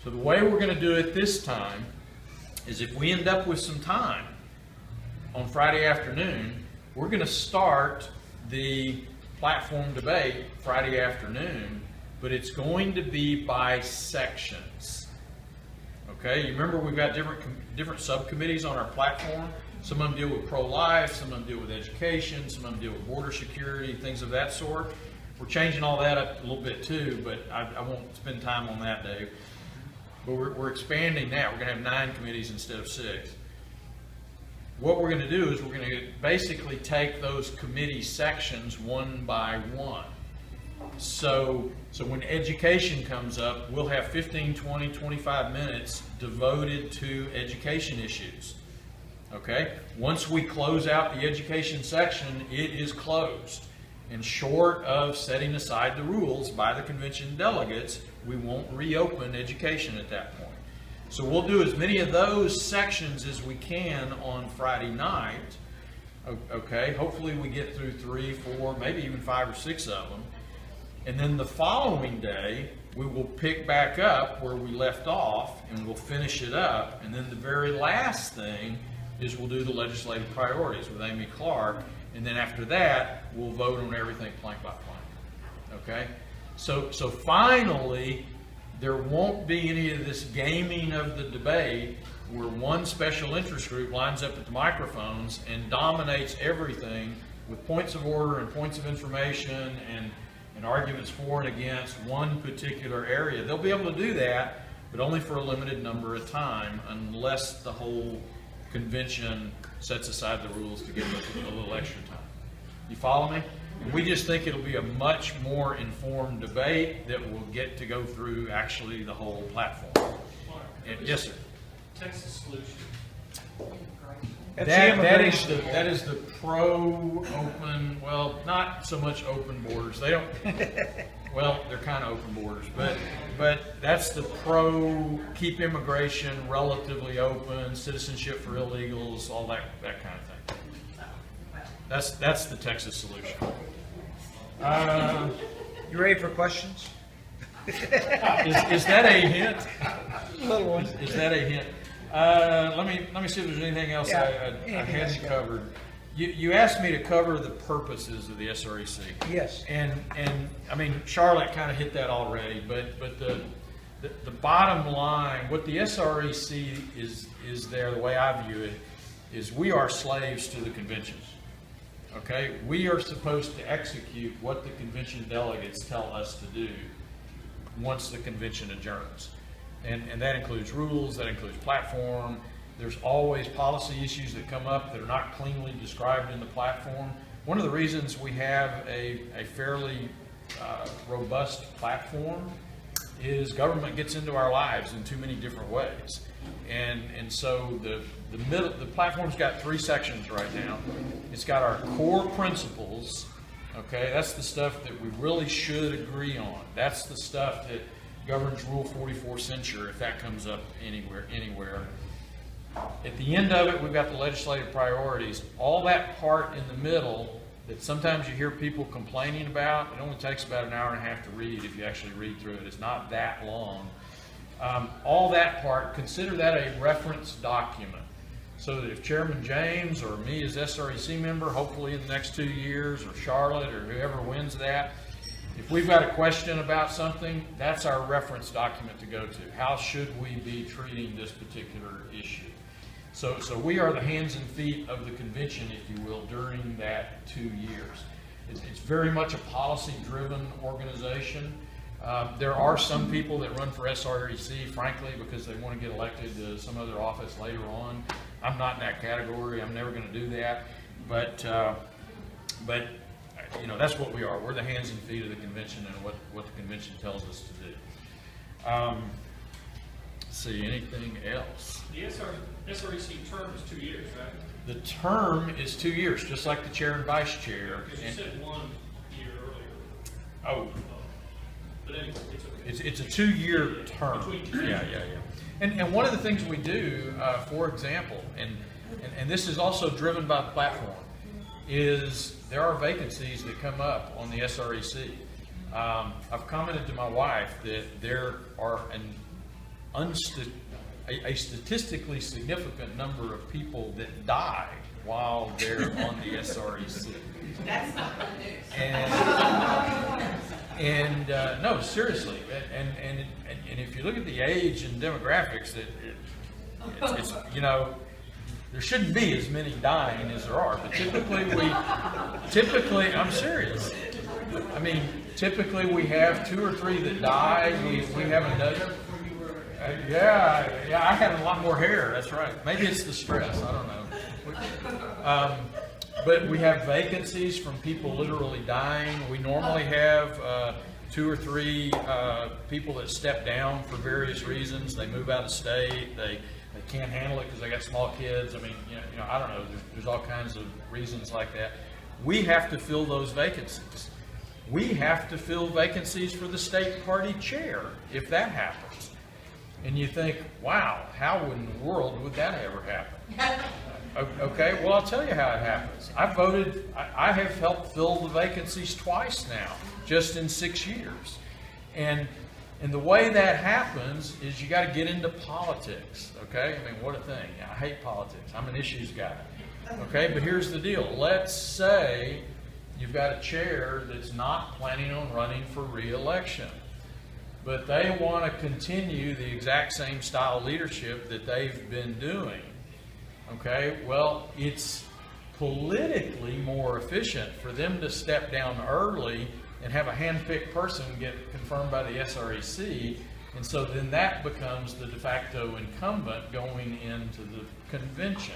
So the way we're going to do it this time is if we end up with some time on Friday afternoon, we're going to start the platform debate Friday afternoon, but it's going to be by sections. Okay, you remember we've got different subcommittees on our platform. Some of them deal with pro-life, some of them deal with education, some of them deal with border security, things of that sort. We're changing all that up a little bit too, but I won't spend time on that, Dave. But we're expanding that. We're going to have 9 committees instead of 6. What we're going to do is we're going to basically take those committee sections one by one. So when education comes up, we'll have 15, 20, 25 minutes devoted to education issues. Okay? Once we close out the education section, it is closed. And short of setting aside the rules by the convention delegates, we won't reopen education at that point. So we'll do as many of those sections as we can on Friday night. Okay, hopefully we get through 3, 4, maybe even 5 or 6 of them. And then the following day, we will pick back up where we left off and we'll finish it up. And then the very last thing is we'll do the legislative priorities with Amy Clark. And then after that, we'll vote on everything plank by plank. Okay? So finally, there won't be any of this gaming of the debate where one special interest group lines up at the microphones and dominates everything with points of order and points of information and arguments for and against one particular area. They'll be able to do that, but only for a limited number of time unless the whole convention sets aside the rules to give us a little extra time. You follow me? And we just think it'll be a much more informed debate that will get to go through actually the whole platform. Yes, sir. Texas Solution. That is the pro-open, well, not so much open borders. They don't, well, they're kind of open borders, but that's the pro keep immigration relatively open, citizenship for illegals, all that kind of thing. That's the Texas Solution. You ready for questions? Is that a hint? Little one. Is that a hint? Let me see if there's anything else Yeah, I anything hadn't else. covered. You asked me to cover the purposes of the SREC. Yes. And I mean, Charlotte kind of hit that already, but the bottom line, what the SREC is there, the way I view it, is we are slaves to the conventions. Okay? We are supposed to execute what the convention delegates tell us to do once the convention adjourns. And that includes rules, that includes platform. There's always policy issues that come up that are not cleanly described in the platform. One of the reasons we have a fairly robust platform is government gets into our lives in too many different ways. And so the platform's got 3 sections right now. It's got our core principles, okay? That's the stuff that we really should agree on. That's the stuff that governs Rule 44 censure, if that comes up anywhere. At the end of it, we've got the legislative priorities. All that part in the middle that sometimes you hear people complaining about, it only takes about an hour and a half to read if you actually read through it. It's not that long. All that part, consider that a reference document. So that if Chairman James or me as SREC member, hopefully in the next 2 years, or Charlotte or whoever wins that, if we've got a question about something, that's our reference document to go to. How should we be treating this particular issue? So we are the hands and feet of the convention, if you will, during that 2 years. It's very much a policy-driven organization. There are some people that run for SREC, frankly, because they want to get elected to some other office later on. I'm not in that category. I'm never going to do that. But you know, that's what we are. We're the hands and feet of the convention and what the convention tells us to do. Let's see, anything else? The SREC term is 2 years, right? The term is 2 years, just like the chair and vice chair. Because you said 1 year earlier. Oh, But anyway, it's okay. it's a 2-year term. Between 2 years. Yeah. And one of the things we do, for example, and this is also driven by the platform, is there are vacancies that come up on the SREC. I've commented to my wife that there are a statistically significant number of people that die while they're on the SREC. That's not good news. And no, seriously, and if you look at the age and demographics, it's you know, there shouldn't be as many dying as there are, but typically, I'm serious. I mean, typically we have 2 or 3 that die. We have another. Yeah, I had a lot more hair. That's right. Maybe it's the stress. I don't know. But we have vacancies from people literally dying. We normally have 2 or 3 people that step down for various reasons. They move out of state. They can't handle it because they got small kids. I mean, you know, I don't know. There's all kinds of reasons like that. We have to fill those vacancies. We have to fill vacancies for the state party chair if that happens. And you think, wow, how in the world would that ever happen? Okay, well, I'll tell you how it happens. I have helped fill the vacancies twice now, just in 6 years. And the way that happens is you got to get into politics, okay? I mean, what a thing. I hate politics. I'm an issues guy. Okay, but here's the deal. Let's say you've got a chair that's not planning on running for re-election, but they want to continue the exact same style of leadership that they've been doing. Okay, well, it's politically more efficient for them to step down early and have a hand-picked person get confirmed by the SREC, and so then that becomes the de facto incumbent going into the convention.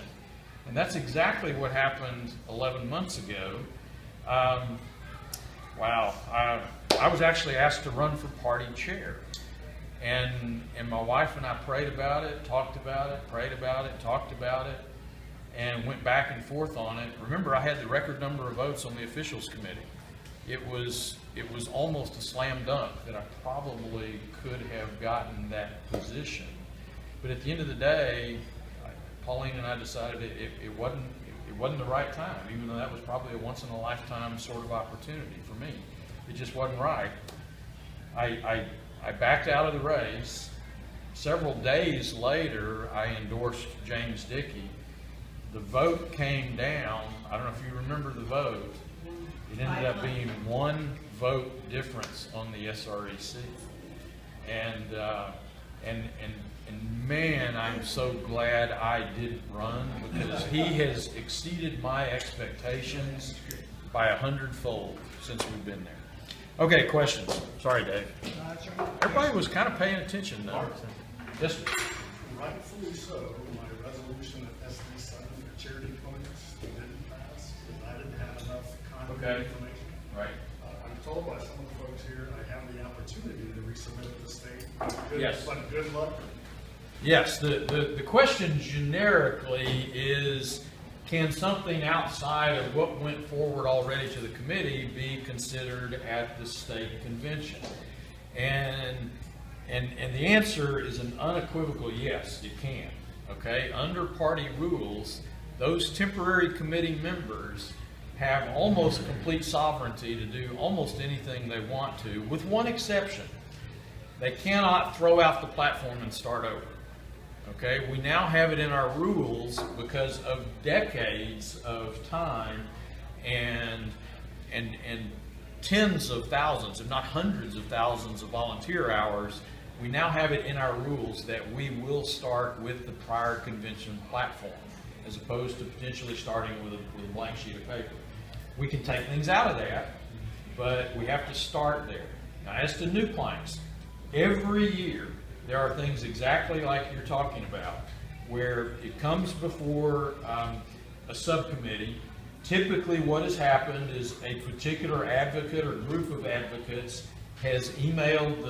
And that's exactly what happened 11 months ago. Wow, I was actually asked to run for party chair. And my wife and I prayed about it, talked about it, prayed about it, talked about it, and went back and forth on it. Remember, I had the record number of votes on the officials committee. It was almost a slam dunk that I probably could have gotten that position. But at the end of the day, Pauline and I decided it wasn't the right time, even though that was probably a once in a lifetime sort of opportunity for me. It just wasn't right. I backed out of the race. Several days later, I endorsed James Dickey. The vote came down. I don't know if you remember the vote. It ended up being 1 vote difference on the SREC. And man, I'm so glad I didn't run, because he has exceeded my expectations by 100-fold since we've been there. Okay, questions? Sorry, Dave. Everybody was kind of paying attention, though. Yes, sir. Rightfully so, my resolution of SD7 for charity clinics didn't pass because I didn't have enough contact Okay. information. Right. I'm told by some of the folks next year, I have the opportunity to resubmit it to state. Good- Yes. But good luck. Yes, the question generically is, can something outside of what went forward already to the committee be considered at the state convention? And the answer is an unequivocal yes, it can. Okay, under party rules, those temporary committee members have almost complete sovereignty to do almost anything they want to, with one exception. They cannot throw out the platform and start over. Okay, we now have it in our rules because of decades of time and tens of thousands, if not hundreds of thousands of volunteer hours. We now have it in our rules that we will start with the prior convention platform, as opposed to potentially starting with a blank sheet of paper. We can take things out of that, but we have to start there. Now, as to new planks, every year there are things exactly like you're talking about, where it comes before a subcommittee. Typically what has happened is a particular advocate or group of advocates has emailed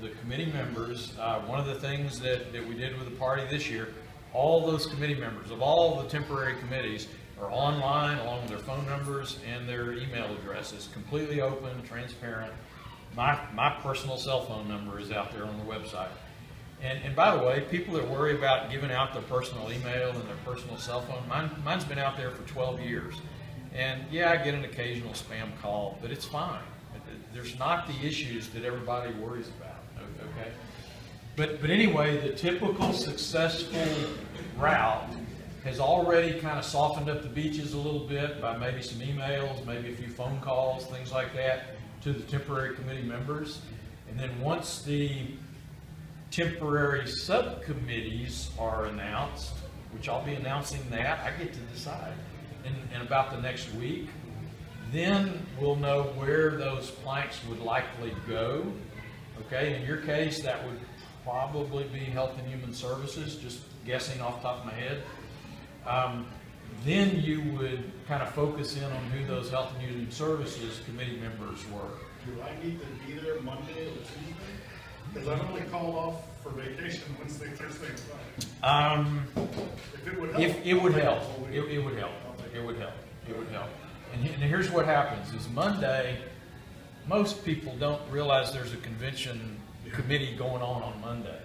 the committee members. One of the things that we did with the party this year, all those committee members of all the temporary committees are online along with their phone numbers and their email addresses, completely open, transparent. My personal cell phone number is out there on the website. And by the way, people that worry about giving out their personal email and their personal cell phone, mine's been out there for 12 years. And yeah, I get an occasional spam call, but it's fine. There's not the issues that everybody worries about, okay? But anyway, the typical successful route has already kind of softened up the beaches a little bit by maybe some emails, maybe a few phone calls, things like that, to the temporary committee members. And then once the temporary subcommittees are announced, which I'll be announcing that, I get to decide in about the next week, then we'll know where those planks would likely go. Okay, in your case, that would probably be Health and Human Services, just guessing off the top of my head. Then you would kind of focus in on who those Health and Human Services committee members were. Do I need to be there Monday or Tuesday? Because I'm only called off for vacation Wednesday, Thursday, and Friday. If it would help. It would help. It would help. It would help. It would help. And here's what happens is Monday, most people don't realize there's a convention committee going on Monday.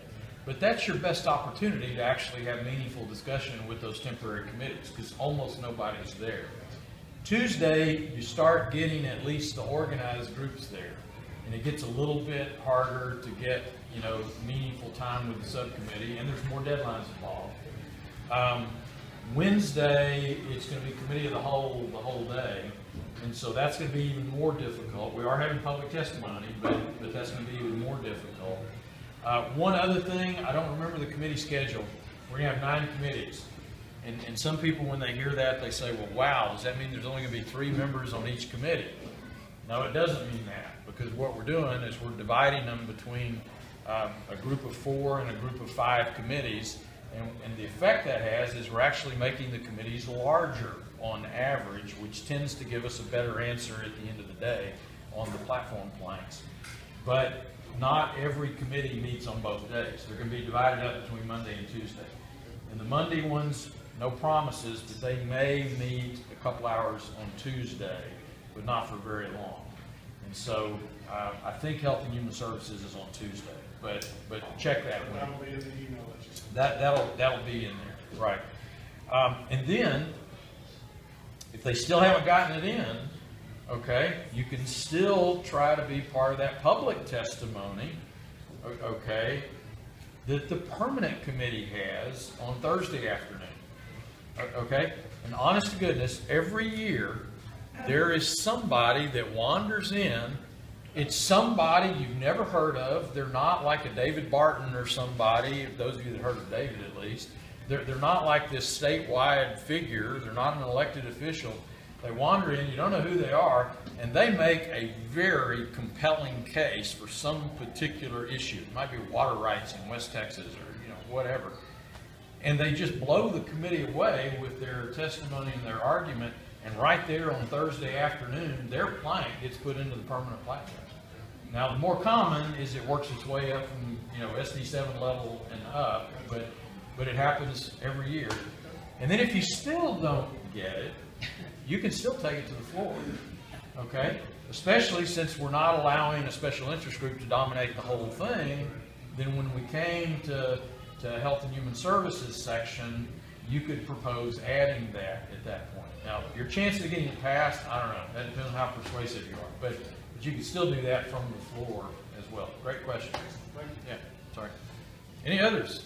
But that's your best opportunity to actually have meaningful discussion with those temporary committees, because almost nobody's there. Tuesday, you start getting at least the organized groups there. And it gets a little bit harder to get, meaningful time with the subcommittee, and there's more deadlines involved. Wednesday, it's going to be committee of the whole day, and so that's going to be even more difficult. We are having public testimony, but that's going to be even more difficult. One other thing, I don't remember the committee schedule. We're going to have 9 committees, and some people, when they hear that, they say, well, wow, does that mean there's only going to be 3 members on each committee? No, it doesn't mean that, because what we're doing is we're dividing them between a group of 4 and a group of 5 committees. And the effect that has is we're actually making the committees larger on average, which tends to give us a better answer at the end of the day on the platform planks. But not every committee meets on both days. They're going to be divided up between Monday and Tuesday. And the Monday ones, no promises, but they may meet a couple hours on Tuesday, but not for very long. And so I think Health and Human Services is on Tuesday, but check that one. That'll be in the email that you sent. That'll be in there, right? And then, if they still haven't gotten it in, okay, you can still try to be part of that public testimony, okay, that the permanent committee has on Thursday afternoon, okay? And honest to goodness, every year there is somebody that wanders in. It's somebody you've never heard of. They're not like a David Barton or somebody, those of you that heard of David at least. They're not like this statewide figure. They're not an elected official. They wander in, you don't know who they are, and they make a very compelling case for some particular issue. It might be water rights in West Texas or whatever. And they just blow the committee away with their testimony and their argument. And right there on Thursday afternoon, their plank gets put into the permanent platform. Now, the more common is it works its way up from, SD7 level and up, but it happens every year. And then if you still don't get it, you can still take it to the floor, okay? Especially since we're not allowing a special interest group to dominate the whole thing, then when we came to Health and Human Services section, you could propose adding that at that point. Now, your chances of getting it passed, I don't know. That depends on how persuasive you are. But you can still do that from the floor as well. Great question. Yeah, sorry. Any others?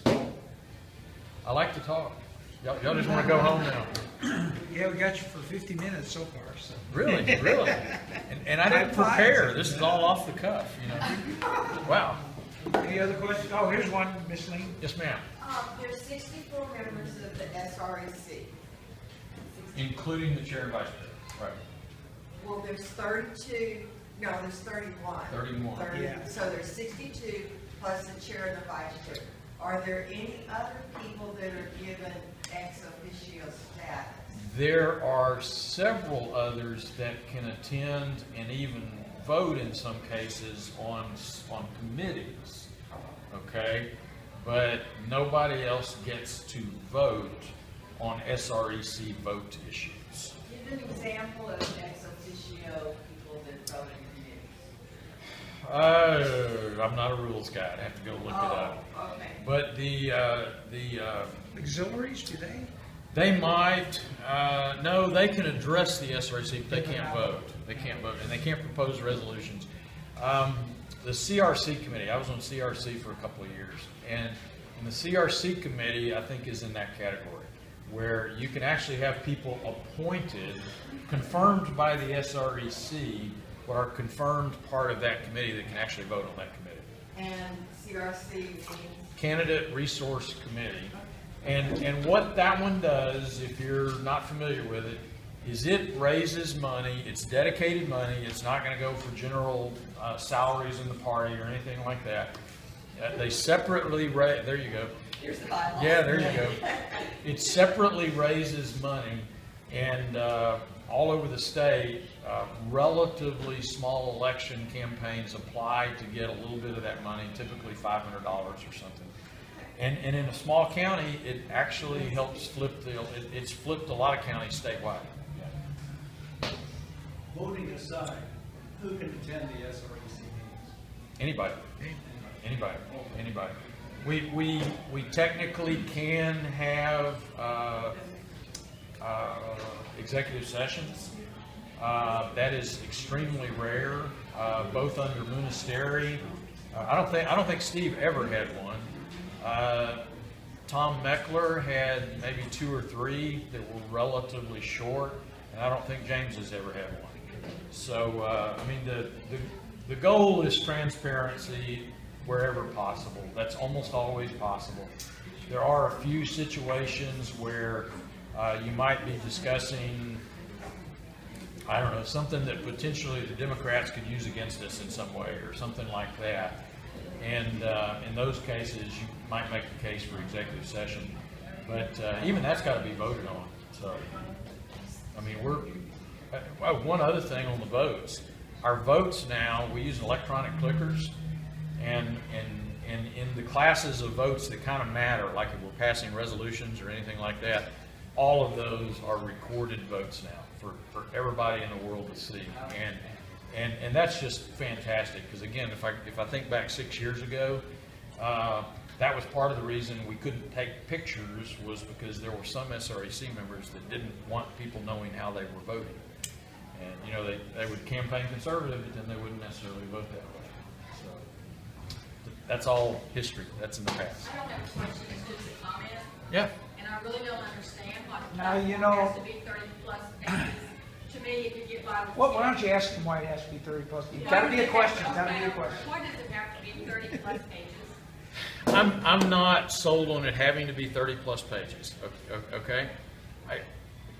I like to talk. Y'all just want to go home now. Yeah, we got you for 50 minutes so far, so. Really? Really? And I didn't prepare. This is all off the cuff, Wow. Any other questions? Oh, here's one, Miss Lean. Yes, ma'am. There's 64 members of the SREC. Including the chair and vice chair. Right. Well, there's 32, no, there's 31. 31. Yeah. So there's 62 plus the chair and the vice chair. Are there any other people that are given ex officio status? There are several others that can attend and even vote in some cases on committees, okay? But nobody else gets to vote on SREC vote issues. Give an example of ex officio people that vote in committees. I'm not a rules guy. I'd have to go look it up. Okay. But the Auxiliaries, do they? they might, no, they can address the SREC, but they can't vote. They can't vote, and they can't propose resolutions. The CRC committee, I was on CRC for a couple of years, and the CRC committee, I think, is in that category, where you can actually have people appointed, confirmed by the SREC, but are confirmed part of that committee that can actually vote on that committee. And CRC means? Candidate Resource Committee. And what that one does, if you're not familiar with it, is it raises money. It's dedicated money. It's not going to go for general salaries in the party or anything like that. They separately raise, there you go. Here's the bylaws. Yeah, there you go. It separately raises money, and all over the state, relatively small election campaigns apply to get a little bit of that money, typically $500 or something. And in a small county, it actually helps flip it's flipped a lot of counties statewide. Voting aside, who can attend the SREC meetings? Anybody. We technically can have executive sessions. That is extremely rare, both under Munisteri. I don't think Steve ever had one. Tom Meckler had maybe 2 or 3 that were relatively short, and I don't think James has ever had one. So, I mean, the goal is transparency wherever possible. That's almost always possible. There are a few situations where you might be discussing, I don't know, something that potentially the Democrats could use against us in some way or something like that. And in those cases, you might make the case for executive session. But even that's got to be voted on. So, I mean, one other thing on the votes. Our votes now, we use electronic clickers. And in the classes of votes that kind of matter, like if we're passing resolutions or anything like that, all of those are recorded votes now for everybody in the world to see. And that's just fantastic, because again, if I think back 6 years ago, that was part of the reason we couldn't take pictures, was because there were some SREC members that didn't want people knowing how they were voting. And they would campaign conservative, but then they wouldn't necessarily vote that way. So that's all history. That's in the past. I don't have a question, it's just a comment. Yeah. And I really don't understand why the Now, you platform know- has to be 30 plus pages. To me, it could get by with. Well, why don't you ask him why it has to be 30 plus? It's got to be a question, it's got to be a Okay, question. Why does it have to be 30 plus pages? I'm not sold on it having to be 30 plus pages. Okay.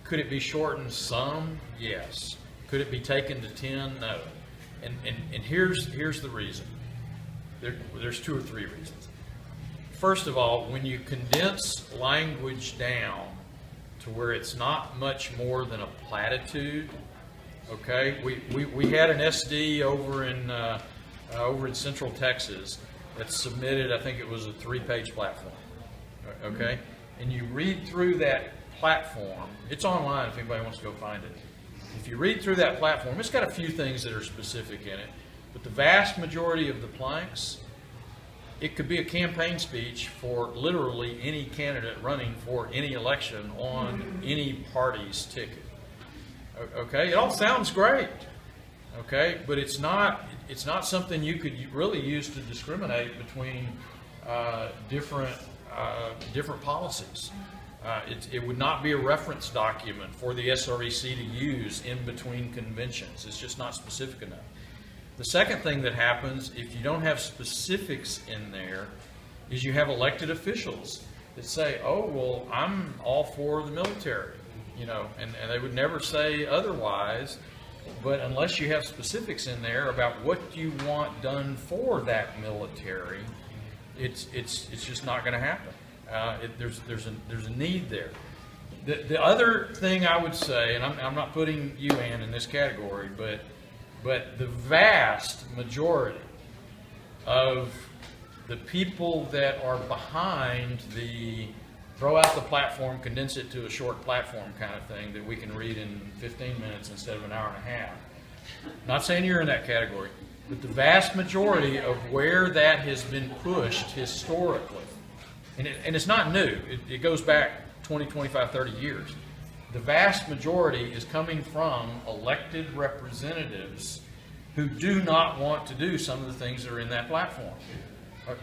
Could it be shortened some? Yes. Could it be taken to 10? No. And here's the reason. There's 2 or 3 reasons. First of all, when you condense language down to where it's not much more than a platitude, okay? We had an SD over in over in Central Texas that submitted, I think it was a 3-page platform. Okay? And you read through that platform, it's online if anybody wants to go find it. If you read through that platform, it's got a few things that are specific in it, but the vast majority of the planks, it could be a campaign speech for literally any candidate running for any election on any party's ticket. Okay, it all sounds great. Okay, but it's not something you could really use to discriminate between different policies. It would not be a reference document for the SREC to use in between conventions. It's just not specific enough. The second thing that happens if you don't have specifics in there is you have elected officials that say, oh, well, I'm all for the military, you know, and they would never say otherwise, but unless you have specifics in there about what you want done for that military, it's just not going to happen. There's a need there. The other thing I would say, and I'm not putting you, Ann, in this category, but the vast majority of the people that are behind the throw out the platform, condense it to a short platform kind of thing that we can read in 15 minutes instead of an hour and a half. Not saying you're in that category, but the vast majority of where that has been pushed historically, and it's not new, it goes back 20, 25, 30 years. The vast majority is coming from elected representatives who do not want to do some of the things that are in that platform.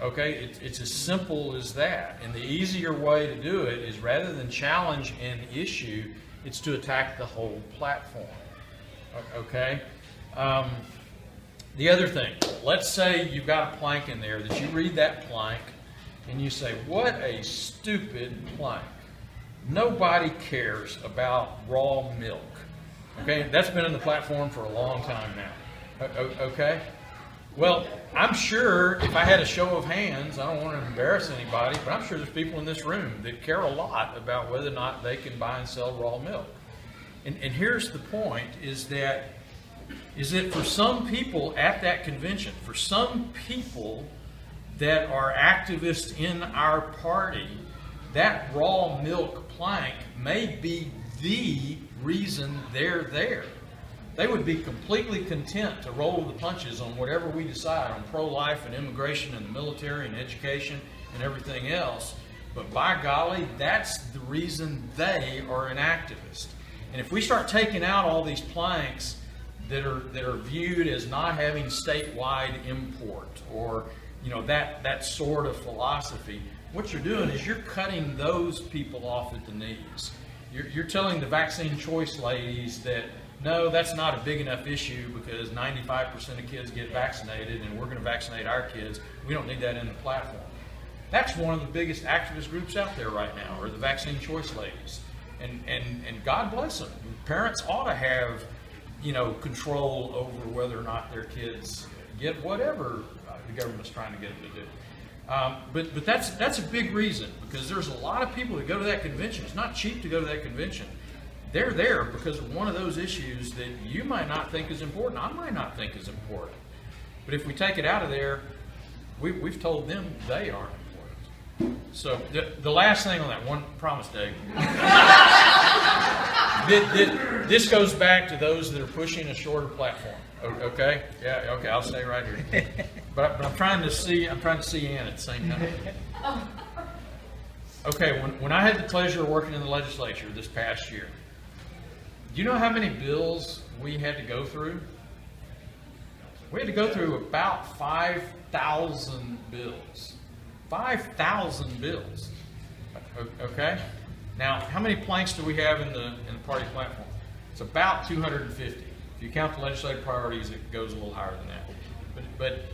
Okay, it's as simple as that. And the easier way to do it is, rather than challenge an issue, it's to attack the whole platform. Okay? The other thing, let's say you've got a plank in there that you read that plank and you say, what a stupid plank. Nobody cares about raw milk. Okay, that's been in the platform for a long time now. Okay? Well, I'm sure if I had a show of hands, I don't want to embarrass anybody, but I'm sure there's people in this room that care a lot about whether or not they can buy and sell raw milk. And here's the point, is that for some people at that convention, for some people that are activists in our party, that raw milk plank may be the reason they're there. They would be completely content to roll the punches on whatever we decide on pro-life and immigration and the military and education and everything else. But by golly, that's the reason they are an activist. And if we start taking out all these planks that are viewed as not having statewide import, or that sort of philosophy, what you're doing is you're cutting those people off at the knees. You're telling the vaccine choice ladies that, no, that's not a big enough issue because 95% of kids get vaccinated and we're going to vaccinate our kids. We don't need that in the platform. That's one of the biggest activist groups out there right now, are the vaccine choice ladies. And God bless them. Parents ought to have, control over whether or not their kids get whatever the government's trying to get them to do. But that's a big reason, because there's a lot of people that go to that convention. It's not cheap to go to that convention. They're there because of one of those issues that you might not think is important. I might not think is important. But if we take it out of there, we've told them they aren't important. So the last thing on that one, promise, Dave. This goes back to those that are pushing a shorter platform. Okay? Yeah, okay, I'll stay right here. But I'm trying to see Ann at the same time. Okay, when I had the pleasure of working in the legislature this past year, do you know how many bills we had to go through? We had to go through about 5,000 bills. 5,000 bills. Okay? Now, how many planks do we have in the party platform? It's about 250. If you count the legislative priorities, it goes a little higher than that. But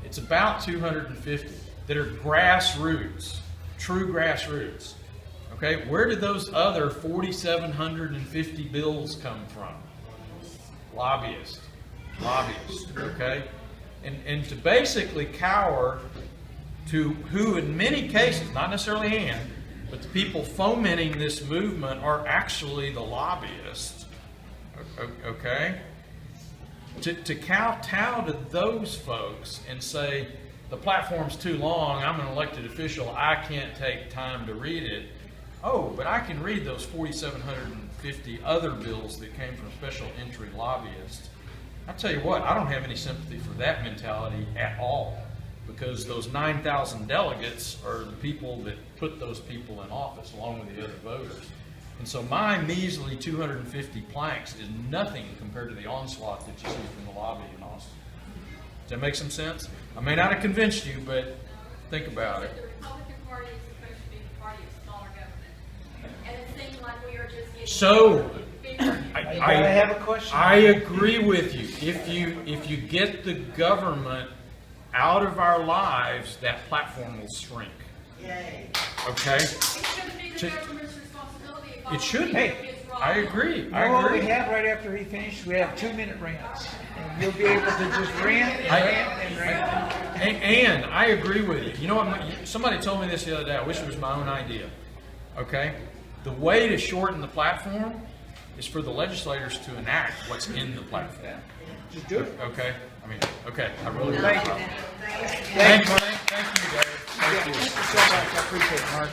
it's about 250 that are grassroots, true grassroots. Okay, where did those other 4,750 bills come from? Lobbyists, okay? And to basically cower to who in many cases, not necessarily Ann, but the people fomenting this movement are actually the lobbyists, okay? to kowtow to those folks and say, the platform's too long, I'm an elected official, I can't take time to read it. Oh, but I can read those 4,750 other bills that came from special entry lobbyists. I tell you what, I don't have any sympathy for that mentality at all, because those 9,000 delegates are the people that put those people in office along with the other voters. And so my measly 250 planks is nothing compared to the onslaught that you see from the lobby in Austin. Does that make some sense? I may not have convinced you, but think about it. The Republican Party is supposed to be the party of smaller government. And it seems like we are just getting So, bigger. I have a question. I agree with you. If you get the government out of our lives, that platform will shrink. Yay. Okay? It shouldn't be the government's responsibility if all It shouldn't. the people gets wrong. I agree. You know what we have right after he finished? We have 2-minute rants. And you'll be able to just rant and rant and rant. And I agree with you. You know what? Somebody told me this the other day. I wish it was my own idea. Okay? The way to shorten the platform is for the legislators to enact what's in the platform. Just do it. Okay? I mean, okay. I really Thank you. Thank you, guys. Thank you. Thank you so much. I appreciate it, Mark.